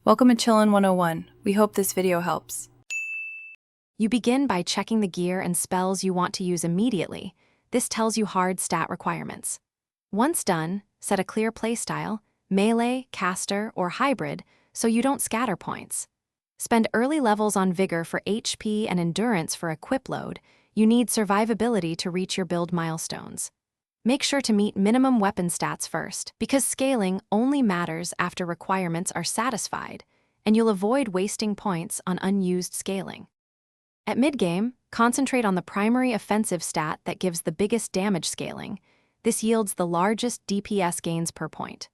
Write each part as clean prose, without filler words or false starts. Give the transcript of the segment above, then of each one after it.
Welcome to Chillin' 101. We hope this video helps. You begin by checking the gear and spells you want to use immediately. This tells you hard stat requirements. Once done, set a clear playstyle, melee, caster, or hybrid, so you don't scatter points. Spend early levels on Vigor for HP and Endurance for equip load. You need survivability to reach your build milestones. Make sure to meet minimum weapon stats first, because scaling only matters after requirements are satisfied, and you'll avoid wasting points on unused scaling. At mid-game, concentrate on the primary offensive stat that gives the biggest damage scaling. This yields the largest DPS gains per point.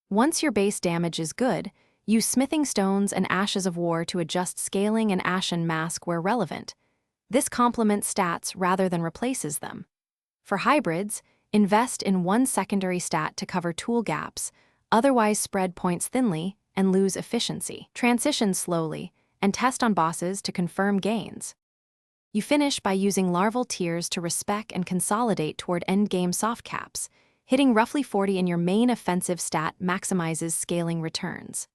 Once your base damage is good, use Smithing Stones and Ashes of War to adjust scaling and Ashen Mask where relevant. This complements stats rather than replaces them. For hybrids, invest in one secondary stat to cover tool gaps, otherwise spread points thinly and lose efficiency. Transition slowly, and test on bosses to confirm gains. You finish by using larval tiers to respec and consolidate toward endgame soft caps. Hitting roughly 40 in your main offensive stat maximizes scaling returns.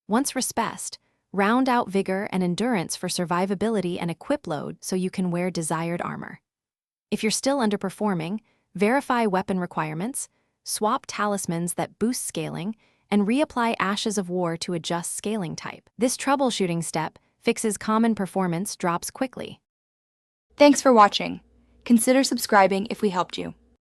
Once respec'd, round out Vigor and Endurance for survivability and equip load so you can wear desired armor. If you're still underperforming, verify weapon requirements, swap talismans that boost scaling, and reapply Ashes of War to adjust scaling type. This troubleshooting step fixes common performance drops quickly. Thanks for watching. Consider subscribing if we helped you.